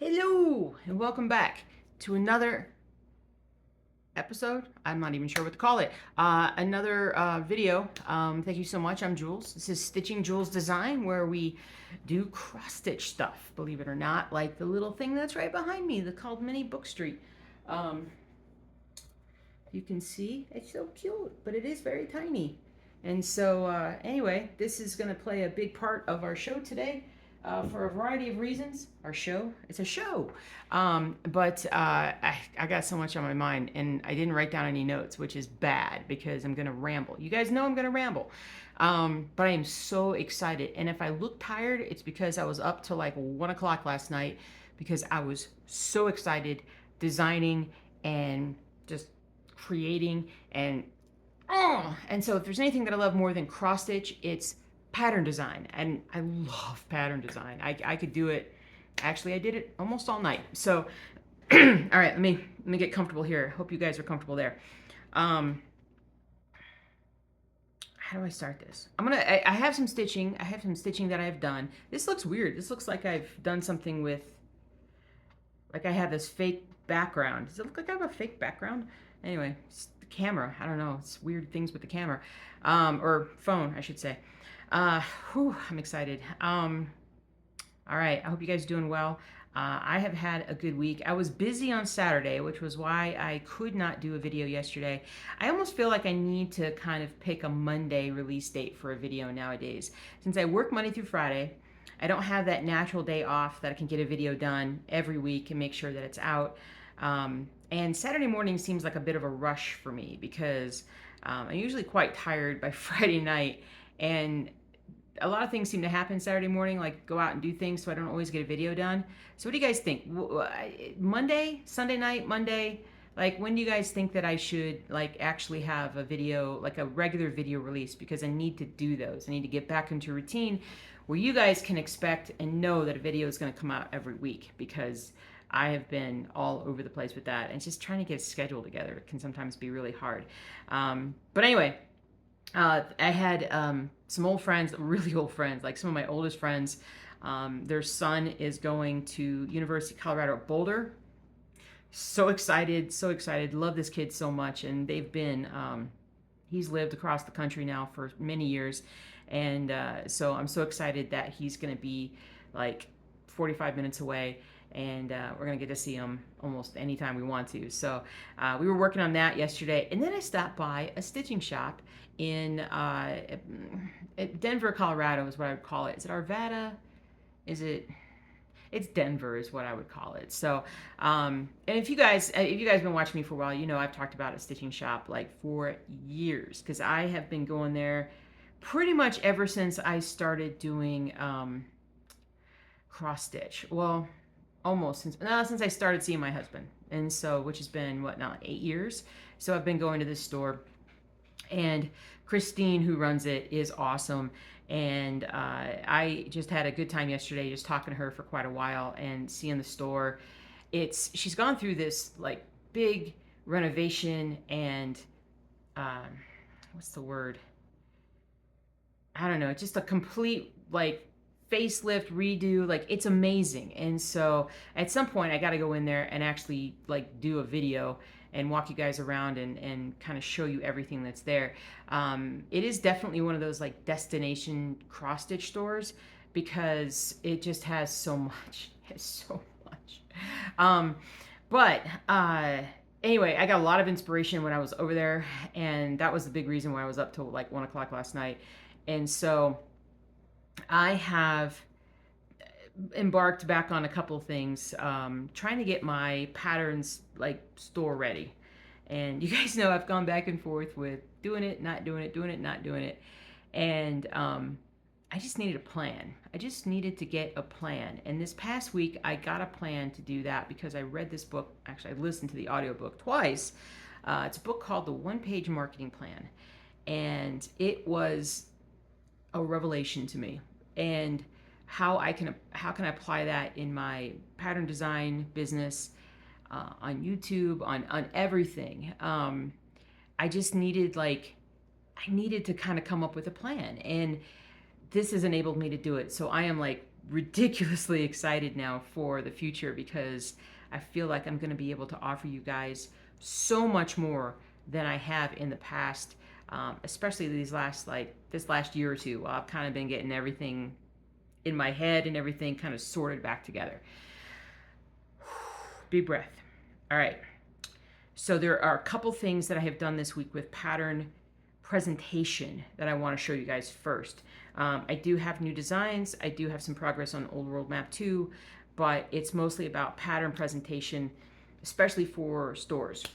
Hello and welcome back to another episode. I'm not even sure what to call it. Another video. Thank you so much. I'm Jules. This is Stitching Jules Design, where we do cross stitch stuff, believe it or not, like the little thing that's right behind me, the called Mini Book Street. Um, you can see it's so cute, but it is very tiny. And so, anyway, this is going to play a big part of our show today. For a variety of reasons. Our show, it's a show. But I got so much on my mind and I didn't write down any notes, which is bad because I'm going to ramble. You guys know I'm going to ramble. But I am so excited. And if I look tired, it's because I was up till like 1 o'clock last night because I was so excited designing and just creating and so if there's anything that I love more than cross stitch, it's pattern design. And I love pattern design. I could do it. Actually, I did it almost all night. So, all right, let me get comfortable here. Hope you guys are comfortable there. How do I start this? I have some stitching. I have some stitching that I've done. This looks weird. This looks like I've done something with, like I have this fake background. Does it look like I have a fake background? Anyway, the camera. I don't know. It's weird things with the camera. Or phone, I should say. I'm excited. All right. I hope you guys are doing well. I have had a good week. I was busy on Saturday, which was why I could not do a video yesterday. I almost feel like I need to kind of pick a Monday release date for a video nowadays. Since I work Monday through Friday, I don't have that natural day off that I can get a video done every week and make sure that it's out. And Saturday morning seems like a bit of a rush for me because I'm usually quite tired by Friday night, and a lot of things seem to happen Saturday morning, like go out and do things, so I don't always get a video done. So what do you guys think? Monday, Sunday night, Monday, like when do you guys think that I should like actually have a video, like a regular video release? Because I need to do those. I need to get back into routine where you guys can expect and know that a video is going to come out every week, because I have been all over the place with that, and just trying to get a schedule together can sometimes be really hard. But anyway, I had some old friends, really old friends, like some of my oldest friends. Their son is going to University of Colorado at Boulder. So excited, so excited. Love this kid so much. And they've been, he's lived across the country now for many years. And so I'm so excited that he's going to be like 45 minutes away. And we're going to get to see him almost anytime we want to. So we were working on that yesterday. And then I stopped by a stitching shop in Denver, Colorado is what I would call it. Is it Arvada? Is it? It's Denver is what I would call it. So, and if you guys been watching me for a while, you know I've talked about a stitching shop like for years, because I have been going there pretty much ever since I started doing cross stitch. Well, almost since I started seeing my husband, and so which has been what now 8 years. So I've been going to this store, and Christine, who runs it, is awesome. And I just had a good time yesterday, just talking to her for quite a while and seeing the store. She's gone through this like big renovation and what's the word? I don't know, just a complete like facelift, redo. Like it's amazing. And so at some point I got to go in there and actually like do a video and walk you guys around and kind of show you everything that's there. It is definitely one of those like destination cross stitch stores, because it just has so much. It's so much. But anyway, I got a lot of inspiration when I was over there, and that was the big reason why I was up till like 1 o'clock last night. And so I have embarked back on a couple of things, trying to get my patterns like store ready. And you guys know I've gone back and forth with doing it, not doing it, doing it, not doing it. And I just needed a plan. I just needed to get a plan. And this past week, I got a plan to do that because I read this book. Actually, I listened to the audiobook twice. It's a book called The One-Page Marketing Plan. And it was a revelation to me. And how can I apply that in my pattern design business, on YouTube, on everything. I just needed I needed to kind of come up with a plan, and this has enabled me to do it. So I am like ridiculously excited now for the future because I feel like I'm going to be able to offer you guys so much more than I have in the past, especially this last year or two. I've kind of been getting everything in my head and everything kind of sorted back together. Big breath. All right. So there are a couple things that I have done this week with pattern presentation that I want to show you guys first. I do have new designs. I do have some progress on Old World Map 2, but it's mostly about pattern presentation, especially for stores.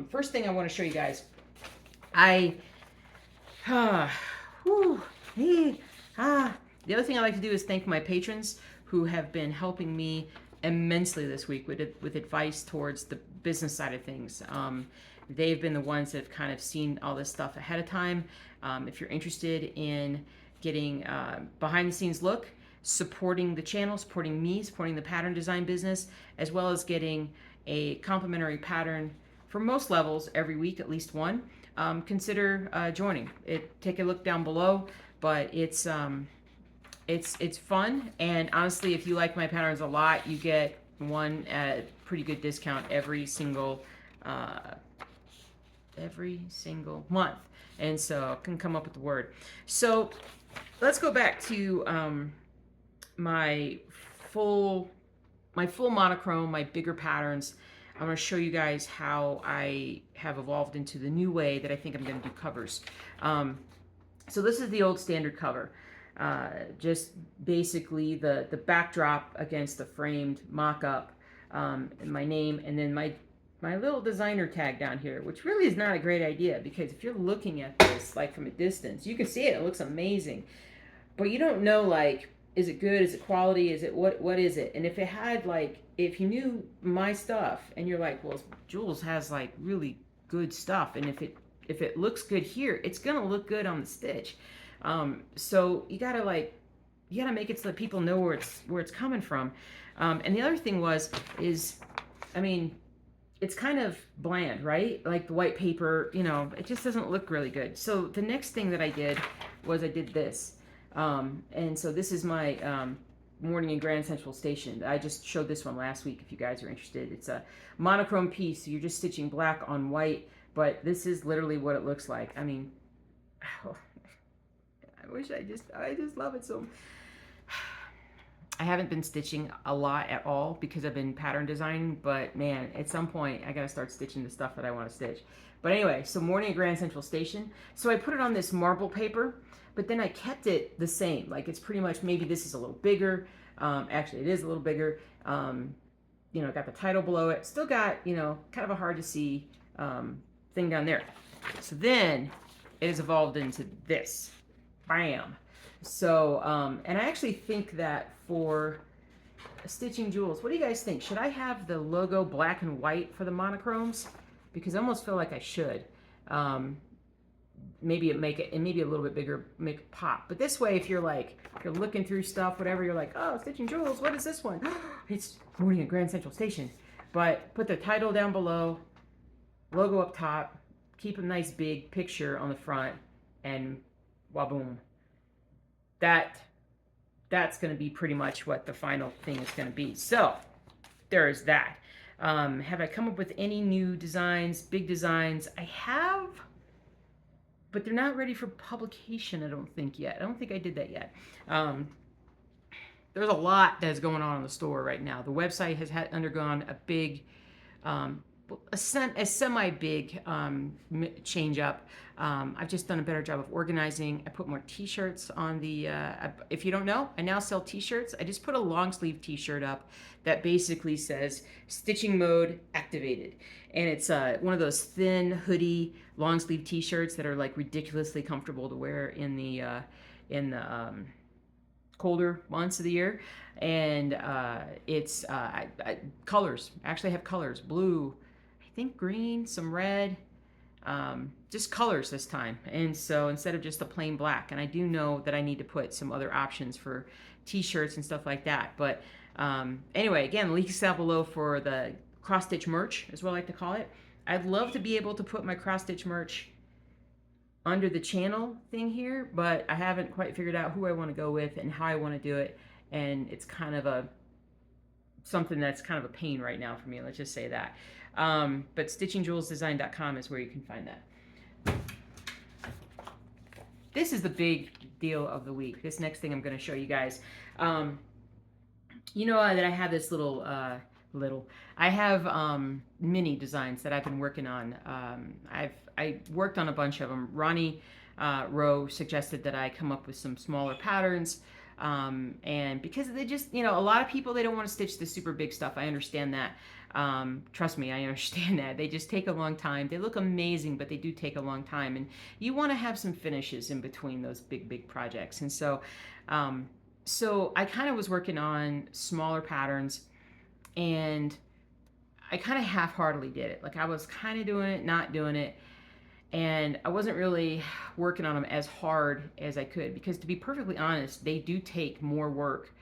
First thing I want to show you guys, the other thing I like to do is thank my patrons who have been helping me immensely this week with advice towards the business side of things. They've been the ones that have kind of seen all this stuff ahead of time. If you're interested in getting behind the scenes look, supporting the channel, supporting me, supporting the pattern design business, as well as getting a complimentary pattern for most levels every week, at least one, consider joining. Take a look down below, but it's fun, and honestly, if you like my patterns a lot, you get one at a pretty good discount every single month, and so I can come up with the word. So let's go back to my full monochrome, my bigger patterns. I'm going to show you guys how I have evolved into the new way that I think I'm going to do covers. So this is the old standard cover. Just basically the backdrop against the framed mock-up, and my name, and then my little designer tag down here, which really is not a great idea because if you're looking at this like from a distance, you can see it looks amazing, but you don't know, like, is it good, is it quality, is it what is it? And if it had, like, if you knew my stuff and you're like, well, Jules has like really good stuff, and if it looks good here, it's gonna look good on the stitch. So you gotta make it so that people know where it's coming from. And the other thing is, I mean, it's kind of bland, right? Like the white paper, it just doesn't look really good. So the next thing that I did was I did this. And so this is my morning in Grand Central Station. I just showed this one last week if you guys are interested. It's a monochrome piece, so you're just stitching black on white, but this is literally what it looks like. I mean, I just love it so. I haven't been stitching a lot at all because I've been pattern designing, but man, at some point I gotta start stitching the stuff that I want to stitch. But anyway, so morning at Grand Central Station. So I put it on this marble paper, but then I kept it the same. Like, it's pretty much, maybe this is a little bigger. Actually, it is a little bigger. Got the title below it. Still got, kind of a hard to see thing down there. So then it has evolved into this. Bam. So, and I actually think that for stitching Jules, what do you guys think? Should I have the logo black and white for the monochromes? Because I almost feel like I should. Maybe make it maybe a little bit bigger, make it pop. But this way, if you're looking through stuff, whatever, you're like, oh, stitching Jules, what is this one? It's morning at Grand Central Station. But put the title down below, logo up top, keep a nice big picture on the front, and waboom. That's going to be pretty much what the final thing is going to be. So there's that. Have I come up with any new designs, big designs? I have, but they're not ready for publication, I don't think yet. I don't think I did that yet. There's a lot that's going on in the store right now. The website has undergone a big, a semi-big change up. I've just done a better job of organizing. I put more t-shirts on the, if you don't know, I now sell t-shirts. I just put a long sleeve t-shirt up that basically says stitching mode activated. And it's one of those thin hoodie long sleeve t-shirts that are like ridiculously comfortable to wear in the colder months of the year. And it's colors. I actually have colors: blue, I think green, some red, just colors this time. And so instead of just the plain black, and I do know that I need to put some other options for t-shirts and stuff like that. But anyway, again, links down below for the cross stitch merch, is what I like to call it. I'd love to be able to put my cross stitch merch under the channel thing here, but I haven't quite figured out who I want to go with and how I want to do it. and it's kind of a something that's kind of a pain right now for me. Let's just say that. But stitchingjewelsdesign.com is where you can find that. This is the big deal of the week. This next thing I'm going to show you guys. You know that I have this I have mini designs that I've been working on. I worked on a bunch of them. Ronnie Rowe suggested that I come up with some smaller patterns. And because they just, a lot of people, they don't want to stitch the super big stuff. I understand that. Trust me, I understand that. They just take a long time. They look amazing, but they do take a long time. And you want to have some finishes in between those big projects. And so, so I kind of was working on smaller patterns, and I kind of half-heartedly did it. Like I was kind of doing it, not doing it. And I wasn't really working on them as hard as I could, because to be perfectly honest, they do take more work,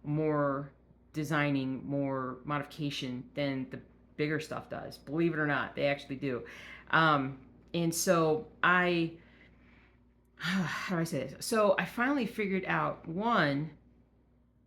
more designing, more modification than the bigger stuff does. Believe it or not, they actually do. And so how do I say this? So I finally figured out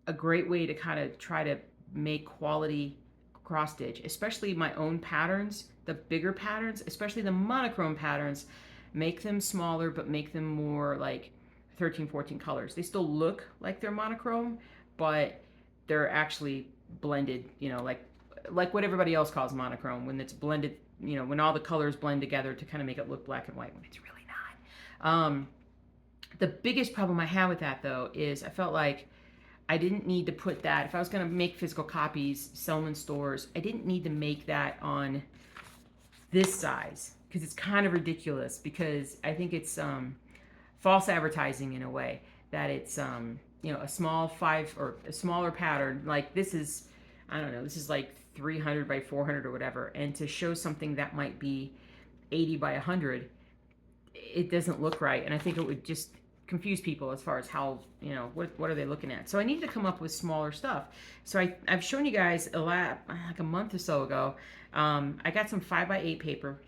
a great way to kind of try to make quality cross stitch, especially my own patterns, the bigger patterns, especially the monochrome patterns, make them smaller, but make them more like 13, 14 colors. They still look like they're monochrome, but they're actually blended, like what everybody else calls monochrome, when it's blended, when all the colors blend together to kind of make it look black and white, when it's really not. The biggest problem I had with that, though, is I felt like I didn't need to put that. If I was going to make physical copies, sell them in stores, I didn't need to make that on this size, because it's kind of ridiculous, because I think it's false advertising in a way, that it's a small 5 or a smaller pattern. Like this is, I don't know, this is like 300 by 400 or whatever, and to show something that might be 80 by 100, it doesn't look right. And I think it would just confuse people as far as how, what are they looking at. So I needed to come up with smaller stuff. So I've shown you guys like a month or so ago. I got some 5x8 paper,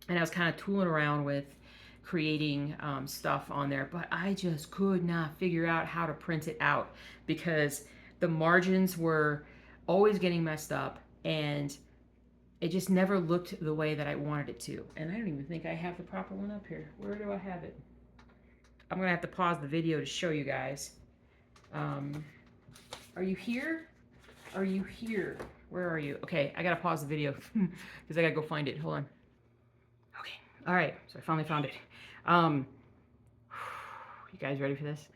and I was kind of tooling around with creating stuff on there, but I just could not figure out how to print it out, because the margins were always getting messed up, and it just never looked the way that I wanted it to. And I don't even think I have the proper one up here. Where do I have it? I'm gonna have to pause the video to show you guys. Are you here? Are you here? Where are you? Okay, I gotta pause the video because I gotta go find it. Hold on. Okay, all right, so I finally found it. You guys ready for this?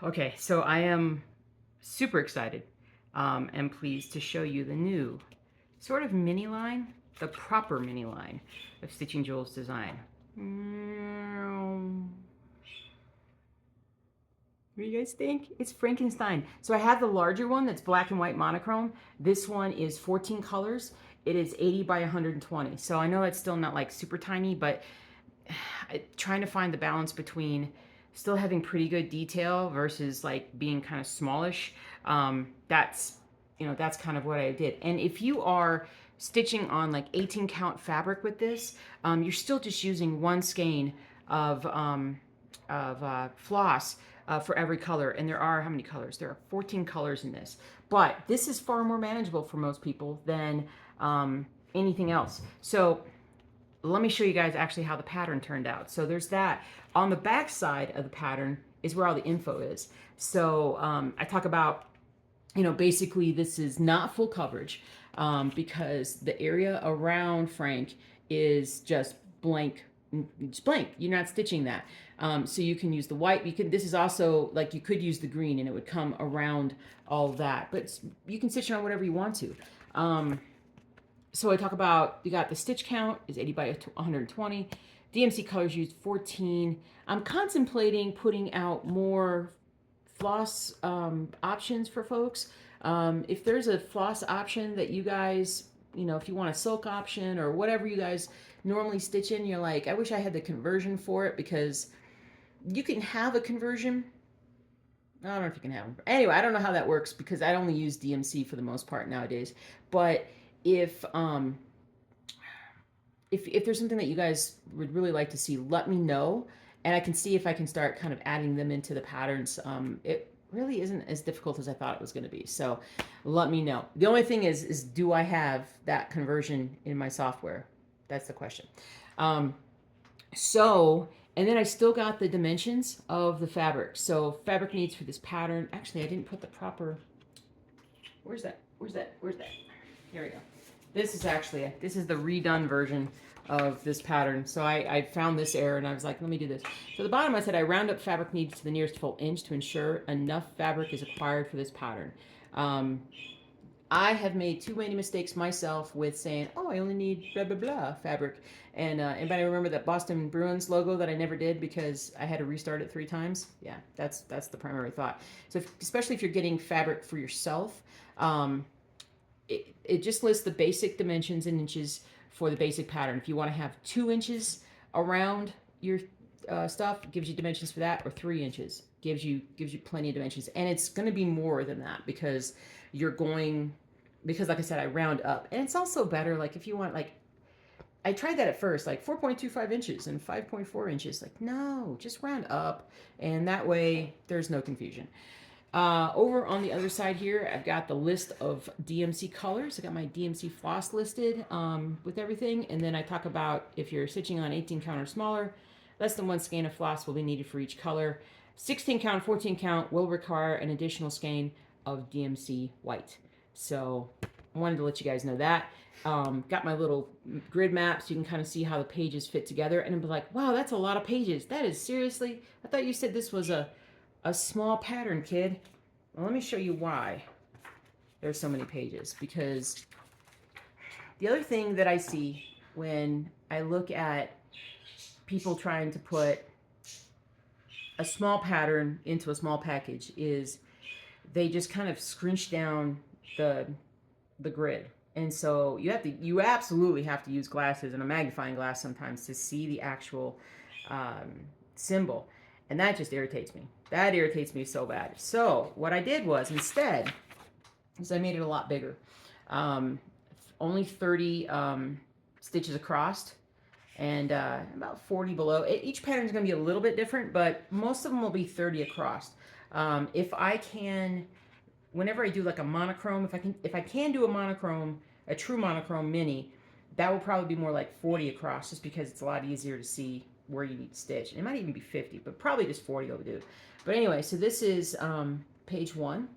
Okay, so I am super excited and pleased to show you the new sort of mini line, the proper mini line of Stitching Jewels Design. What do you guys think? It's Frankenstein. So I have the larger one that's black and white monochrome. This one is 14 colors. It is 80 by 120. So I know it's still not like super tiny, but trying to find the balance between still having pretty good detail versus like being kind of smallish. That's kind of what I did. And if you are stitching on like 18 count fabric with this, you're still just using one skein of floss for every color. And there are, how many colors? There are 14 colors in this. But this is far more manageable for most people than anything else. So let me show you guys actually how the pattern turned out. So there's that. On the back side of the pattern is where all the info is. So I talk about, basically this is not full coverage because the area around Frank is just blank. It's blank. You're not stitching that. So you can use the white. This is also like you could use the green and it would come around all of that. But you can stitch on whatever you want to. So I talk about, you got the stitch count is 80 by 120. DMC colors used 14. I'm contemplating putting out more floss options for folks. If there's a floss option that you guys, if you want a silk option or whatever you guys normally stitch in, you're like, I wish I had the conversion for it, because you can have a conversion. I don't know if you can have them. Anyway, I don't know how that works because I only use DMC for the most part nowadays. But if there's something that you guys would really like to see, let me know, and I can see if I can start kind of adding them into the patterns. really isn't as difficult as I thought it was going to be. So let me know. The only thing is do I have that conversion in my software? That's the question. Um, so, and then I still got the dimensions of the fabric. So fabric needs for this pattern. Actually, I didn't put the proper, where's that? Where's that? Where's that? Here we go. This is actually, this is the redone version of this pattern. So I found this error and I was like, let me do this. So the bottom I said, I round up fabric needs to the nearest full inch to ensure enough fabric is acquired for this pattern. I have made too many mistakes myself with saying, oh, I only need blah, blah, blah fabric. And anybody remember that Boston Bruins logo that I never did because I had to restart it 3 times? Yeah, that's the primary thought. So especially if you're getting fabric for yourself, it just lists the basic dimensions in inches for the basic pattern. If you want to have 2 inches around your stuff, it gives you dimensions for that, or 3 inches gives you plenty of dimensions. And it's going to be more than that because like I said, I round up. And it's also better, like if you want, like, I tried that at first, like 4.25 inches and 5.4 inches. Like, no, just round up. And that way there's no confusion. Over on the other side here, I've got the list of DMC colors. I got my DMC floss listed with everything. And then I talk about if you're stitching on 18 count or smaller, less than 1 skein of floss will be needed for each color. 16 count, 14 count will require an additional skein of DMC white. So I wanted to let you guys know that. Got my little grid map so you can kind of see how the pages fit together. And be like, wow, that's a lot of pages. That is seriously, I thought you said this was a small pattern, kid. Well, let me show you why there's so many pages. Because the other thing that I see when I look at people trying to put a small pattern into a small package is they just kind of scrunch down the grid. And so you absolutely have to use glasses and a magnifying glass sometimes to see the actual symbol. And that just irritates me. That irritates me so bad. So what I did was instead, is I made it a lot bigger. Only 30 stitches across and about 40 below. Each pattern is going to be a little bit different, but most of them will be 30 across. If I can, whenever I do like a monochrome, if I can do a monochrome, a true monochrome mini, that will probably be more like 40 across, just because it's a lot easier to see where you need to stitch. It might even be 50, but probably just 40 will do. But anyway, so this is page 1,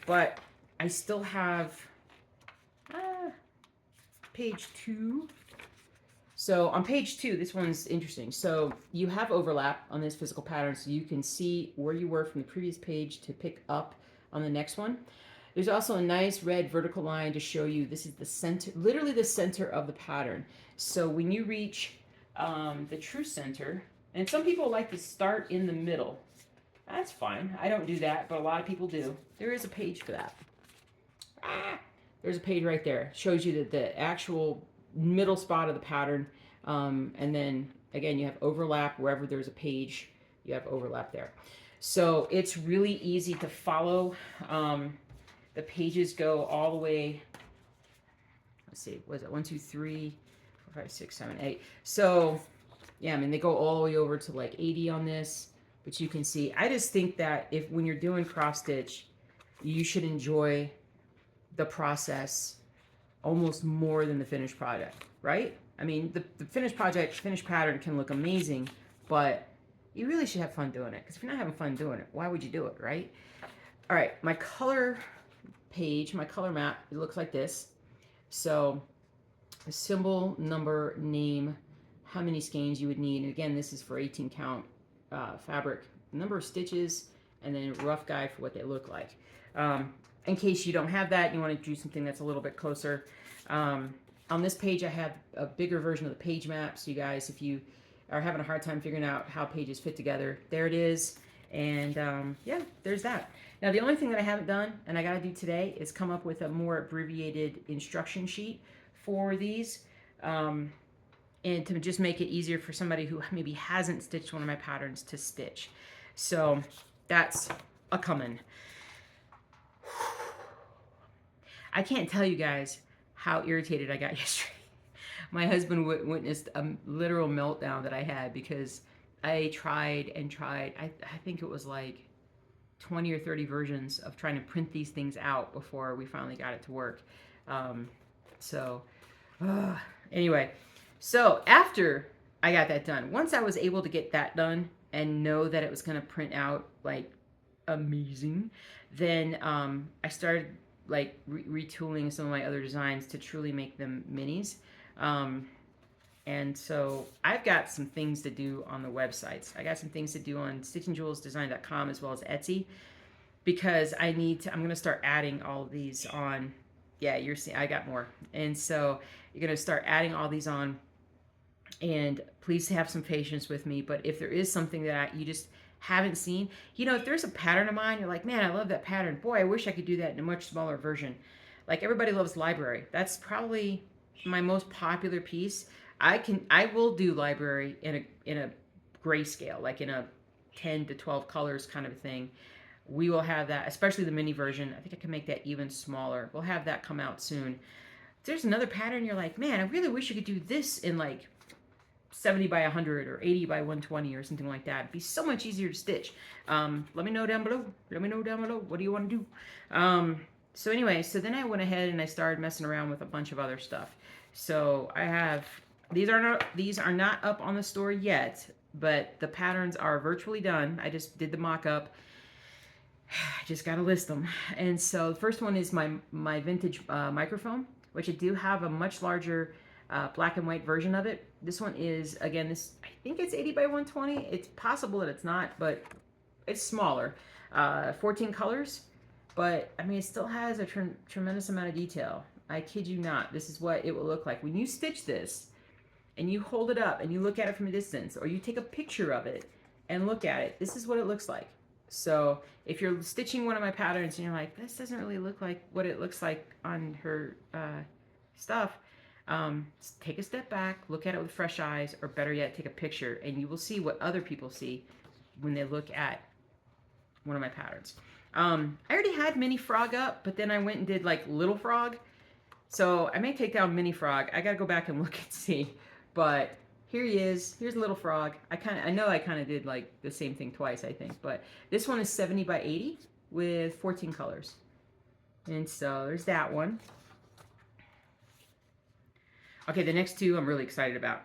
but I still have page 2. So on page 2, this one's interesting. So you have overlap on this physical pattern, so you can see where you were from the previous page to pick up on the next one. There's also a nice red vertical line to show you this is the center, literally the center of the pattern. So when you reach the true center, and some people like to start in the middle. That's fine. I don't do that, but a lot of people do. There is a page for that. There's a page right there. Shows you the actual middle spot of the pattern. And then again, you have overlap wherever there's a page, you have overlap there. So it's really easy to follow. The pages go all the way, let's see, was it 1, 2, 3, 4, 5, 6, 7, 8. So yeah, I mean, they go all the way over to like 80 on this, but you can see, I just think that when you're doing cross stitch, you should enjoy the process almost more than the finished project, right? I mean, the finished project, finished pattern can look amazing, but you really should have fun doing it. Because if you're not having fun doing it, why would you do it, right? All right, my color page, my color map, it looks like this. So a symbol, number, name, how many skeins you would need. And again, this is for 18 count fabric, number of stitches, and then a rough guide for what they look like. In case you don't have that, you want to do something that's a little bit closer. On this page, I have a bigger version of the page map. So you guys, if you are having a hard time figuring out how pages fit together, there it is. And yeah, there's that. Now, the only thing that I haven't done, and I got to do today, is come up with a more abbreviated instruction sheet for these. And to just make it easier for somebody who maybe hasn't stitched one of my patterns to stitch. So that's a coming. I can't tell you guys how irritated I got yesterday. My husband witnessed a literal meltdown that I had because I tried and tried. I think it was like 20 or 30 versions of trying to print these things out before we finally got it to work. So anyway, so after I got that done, once I was able to get that done and know that it was going to print out like amazing, then I started like retooling some of my other designs to truly make them minis. And so I've got some things to do on the websites. I got some things to do on stitchandjewelsdesign.com as well as Etsy, because I'm going to start adding all of these on. Yeah, you're seeing, I got more. And so you're going to start adding all these on, and please have some patience with me. But if there is something that you just haven't seen, if there's a pattern of mine, you're like, man, I love that pattern. Boy, I wish I could do that in a much smaller version. Like everybody loves library. That's probably my most popular piece. I will do library in a grayscale, like in a 10 to 12 colors kind of thing. We will have that, especially the mini version. I think I can make that even smaller. We'll have that come out soon. If there's another pattern you're like, man, I really wish you could do this in like 70 by 100 or 80 by 120 or something like that. It'd be so much easier to stitch. Let me know down below. Let me know down below. What do you want to do? So anyway, so then I went ahead and I started messing around with a bunch of other stuff. So I have, these are not up on the store yet, but the patterns are virtually done. I just did the mock-up. I just got to list them. And so the first one is my vintage microphone, which I do have a much larger black and white version of it. This one is, again, I think it's 80 by 120. It's possible that it's not, but it's smaller. 14 colors, but I mean, it still has a tremendous amount of detail. I kid you not. This is what it will look like when you stitch this and you hold it up and you look at it from a distance, or you take a picture of it and look at it. This is what it looks like. So if you're stitching one of my patterns and you're like, this doesn't really look like what it looks like on her stuff, take a step back, look at it with fresh eyes, or better yet, take a picture, and you will see what other people see when they look at one of my patterns. I already had Mini Frog up, but then I went and did like Little Frog. So I may take down Mini Frog. I gotta go back and look and see. But here he is. Here's Little Frog. I know I kind of did like the same thing twice, I think. But this one is 70 by 80 with 14 colors. And so there's that one. Okay, the next two I'm really excited about.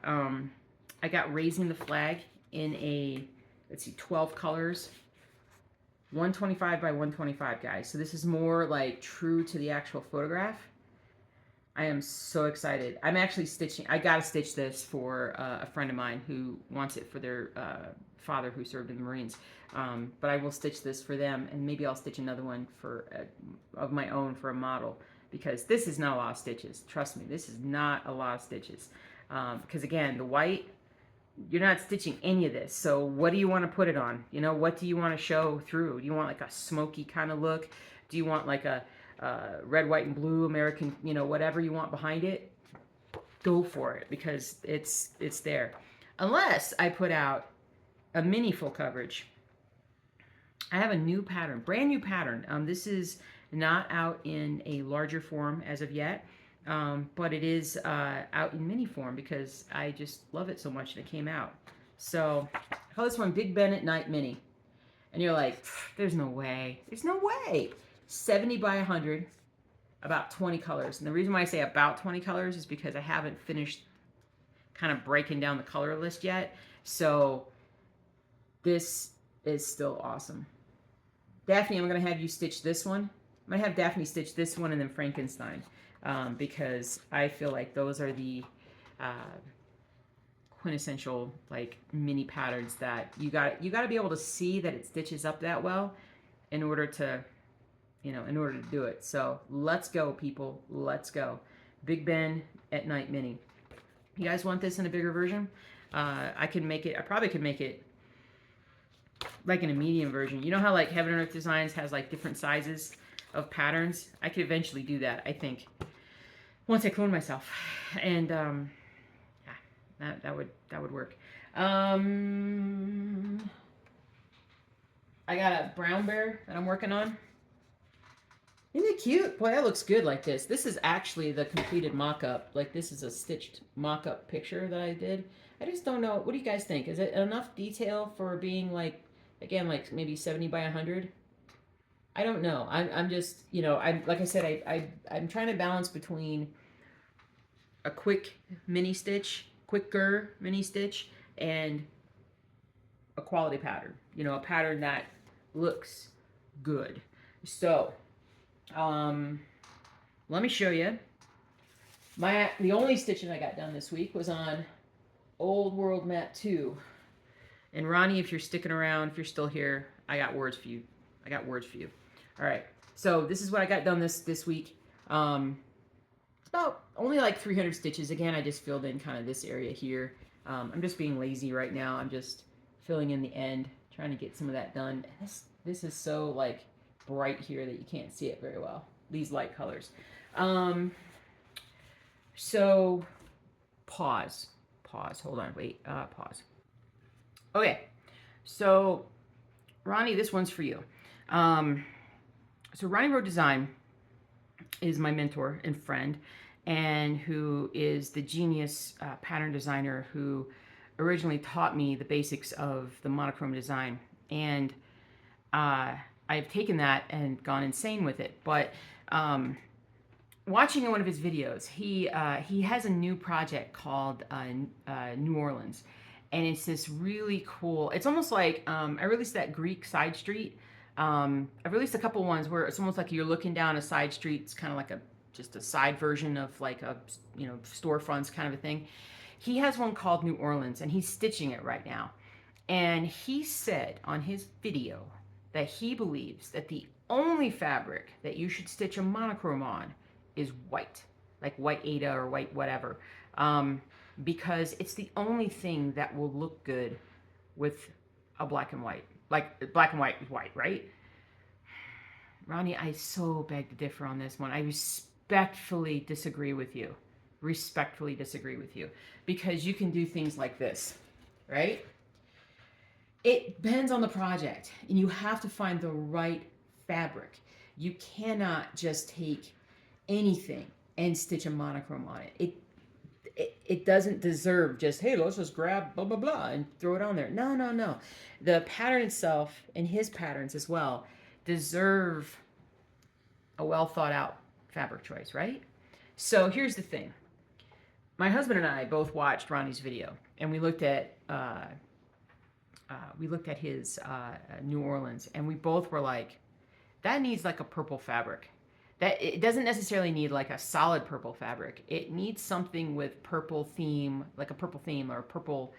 I got Raising the Flag in a, let's see, 12 colors. 125 by 125, guys. So this is more like true to the actual photograph. I am so excited. I'm actually stitching. I got to stitch this for a friend of mine who wants it for their father who served in the Marines. But I will stitch this for them, and maybe I'll stitch another one for of my own for a model, because this is not a lot of stitches. Trust me, this is not a lot of stitches. Because again, the white, you're not stitching any of this. So what do you want to put it on? What do you want to show through? Do you want like a smoky kind of look? Do you want like a red, white, and blue American, whatever you want behind it? Go for it, because it's there. Unless I put out a mini full coverage. I have a new pattern, brand new pattern. This is not out in a larger form as of yet. But it is out in mini form because I just love it so much that it came out. So I call this one Big Ben at Night Mini. And you're like, there's no way. There's no way. 70 by 100, about 20 colors. And the reason why I say about 20 colors is because I haven't finished kind of breaking down the color list yet. So this is still awesome. Daphne, I'm going to have you stitch this one. I'm going to have Daphne stitch this one and then Frankenstein. Because I feel like those are the quintessential like mini patterns that you got to be able to see that it stitches up that well in order to do it. So let's go, people. Let's go. Big Ben at Night Mini. You guys want this in a bigger version? I probably could make it like in a medium version. You know how like Heaven and Earth Designs has like different sizes of patterns? I could eventually do that, I think, once I clone myself. And yeah, that would work. I got a brown bear that I'm working on. Isn't it cute? Boy, that looks good like this. This is actually the completed mock-up. Like, this is a stitched mock-up picture that I did. I just don't know. What do you guys think? Is it enough detail for being like, again, like maybe 70 by 100? I don't know. I'm just, you know, I'm like I said, I'm trying to balance between a quicker mini stitch, and a quality pattern. You know, a pattern that looks good. So, um, let me show you. The only stitching I got done this week was on Old World Mat 2. And Ronnie, if you're sticking around, if you're still here, I got words for you. I got words for you. All right. So this is what I got done this week. It's about only like 300 stitches. Again, I just filled in kind of this area here. I'm just being lazy right now. I'm just filling in the end, trying to get some of that done. This is so like bright here that you can't see it very well. These light colors. So pause. Hold on. Wait. Pause. Okay. So Ronnie, this one's for you. So Ronnie Road Design is my mentor and friend, and who is the genius pattern designer who originally taught me the basics of the monochrome design. And I've taken that and gone insane with it. But watching one of his videos, he has a new project called New Orleans. And it's this really cool, it's almost like, I released that Greek side street. I've released a couple ones where it's almost like you're looking down a side street. It's kind of like just a side version of like a, you know, storefronts kind of a thing. He has one called New Orleans, and he's stitching it right now. And he said on his video that he believes that the only fabric that you should stitch a monochrome on is white, like white Aida or white whatever. Because it's the only thing that will look good with a black and white. Like black and white is white, right? Ronnie, I so beg to differ on this one. I respectfully disagree with you. Respectfully disagree with you. Because you can do things like this, right? It depends on the project, and you have to find the right fabric. You cannot just take anything and stitch a monochrome on it. It doesn't deserve just, hey, let's just grab blah, blah, blah and throw it on there. No, no, no. The pattern itself, and his patterns as well, deserve a well thought out fabric choice, right? So here's the thing. My husband and I both watched Ronnie's video, and we looked at his New Orleans, and we both were like, that needs like a purple fabric. That it doesn't necessarily need like a solid purple fabric. It needs something with purple theme, like a purple theme or a purple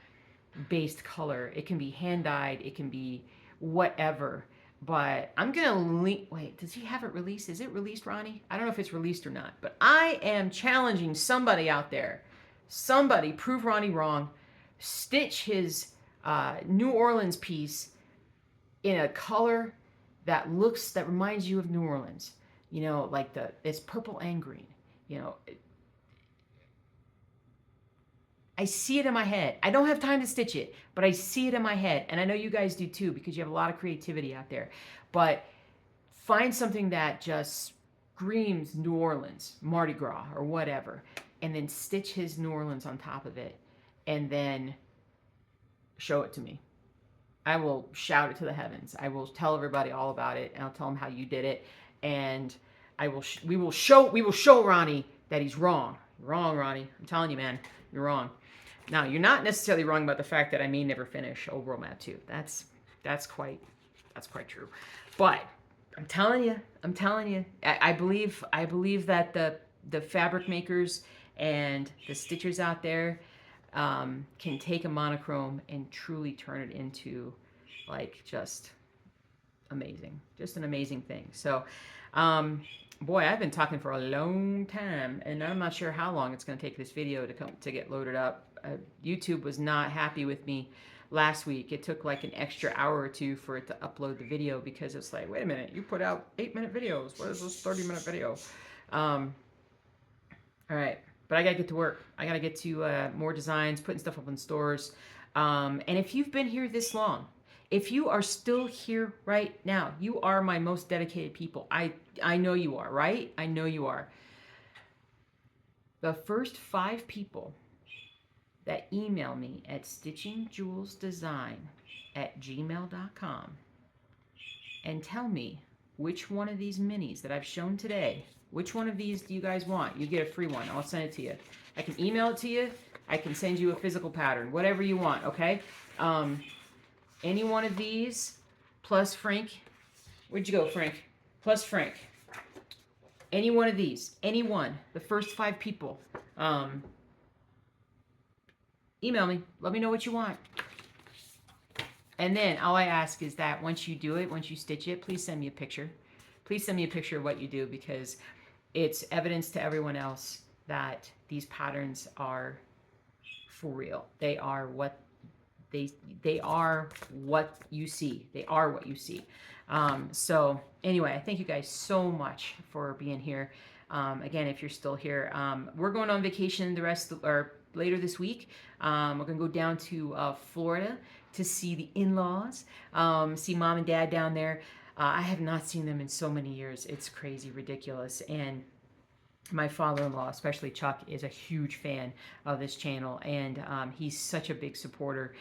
based color. It can be hand dyed, it can be whatever. But I'm gonna wait, does he have it released? Is it released, Ronnie? I don't know if it's released or not, but I am challenging somebody out there. Somebody prove Ronnie wrong. Stitch his New Orleans piece in a color that reminds you of New Orleans. You know, like it's purple and green. You know, I see it in my head. I don't have time to stitch it, but I see it in my head. And I know you guys do too, because you have a lot of creativity out there. But find something that just screams New Orleans, Mardi Gras, or whatever, and then stitch his New Orleans on top of it, and then show it to me. I will shout it to the heavens. I will tell everybody all about it, and I'll tell them how you did it. And we will show Ronnie that he's wrong. You're wrong, Ronnie. I'm telling you, man, you're wrong. Now, you're not necessarily wrong about the fact that I may never finish Old World Mat 2. That's quite true. But I'm telling you, I believe that the fabric makers and the stitchers out there can take a monochrome and truly turn it into like just amazing, just an amazing thing. So boy, I've been talking for a long time, and I'm not sure how long it's going to take this video to get loaded up. YouTube was not happy with me last week. It took like an extra hour or two for it to upload the video, because it's like, wait a minute, you put out 8-minute videos. What is this 30-minute video? All right, but I got to get to work. I got to get to more designs, putting stuff up in stores. And if you've been here this long, if you are still here right now, you are my most dedicated people. I know you are, right? I know you are. The first 5 people that email me at stitchingjewelsdesign@gmail.com and tell me which one of these minis that I've shown today, which one of these do you guys want? You get a free one. I'll send it to you. I can email it to you. I can send you a physical pattern, whatever you want, okay? Any one of these, plus Frank. Where'd you go, Frank? Plus Frank. Any one of these, any one, the first 5 people, email me. Let me know what you want. And then all I ask is that once you do it, once you stitch it, please send me a picture. Please send me a picture of what you do, because it's evidence to everyone else that these patterns are for real. They are what they are what you see. They are what you see. So anyway, I thank you guys so much for being here. Again, if you're still here, we're going on vacation later this week. We're gonna go down to Florida to see the in-laws, see mom and dad down there. I have not seen them in so many years. It's crazy, ridiculous. And my father-in-law, especially Chuck, is a huge fan of this channel, and he's such a big supporter.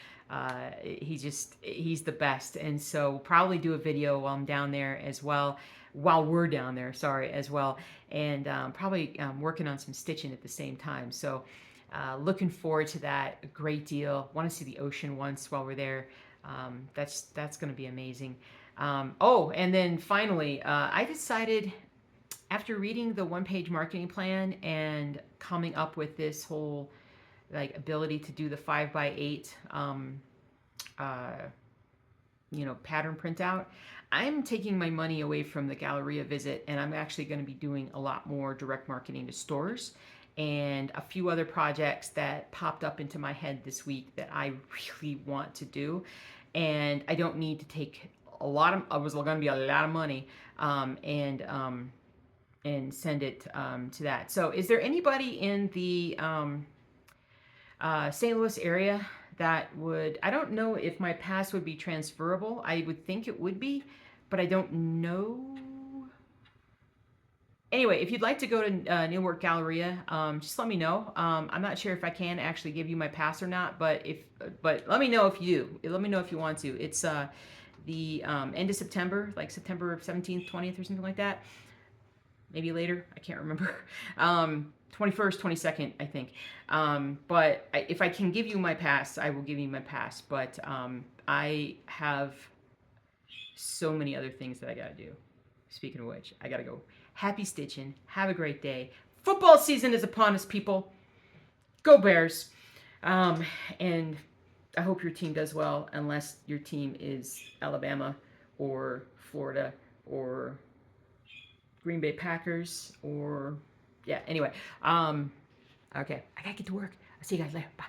He's the best. And so we'll probably do a video while I'm down there as well, while we're down there, sorry, as well. And probably working on some stitching at the same time. So looking forward to that a great deal. Want to see the ocean once while we're there. That's going to be amazing. Oh, and then finally, I decided, after reading the one-page marketing plan and coming up with this whole ability to do the 5x8 pattern printout, I'm taking my money away from the Galleria visit, and I'm actually going to be doing a lot more direct marketing to stores and a few other projects that popped up into my head this week that I really want to do. And I don't need to take it was going to be a lot of money, and send it to that. So is there anybody in the St. Louis area that would, I don't know if my pass would be transferable. I would think it would be, but I don't know. Anyway, if you'd like to go to Newark Galleria, just let me know. I'm not sure if I can actually give you my pass or not, but let me know if you do. Let me know if you want to. It's the end of September, like September 17th, 20th or something like that. Maybe later, I can't remember. 21st, 22nd, I think. But if I can give you my pass, I will give you my pass. But I have so many other things that I gotta do. Speaking of which, I gotta go. Happy stitching. Have a great day. Football season is upon us, people. Go Bears. And I hope your team does well, unless your team is Alabama or Florida or Green Bay Packers, or yeah, anyway. Okay, I gotta get to work. I'll see you guys later. Bye.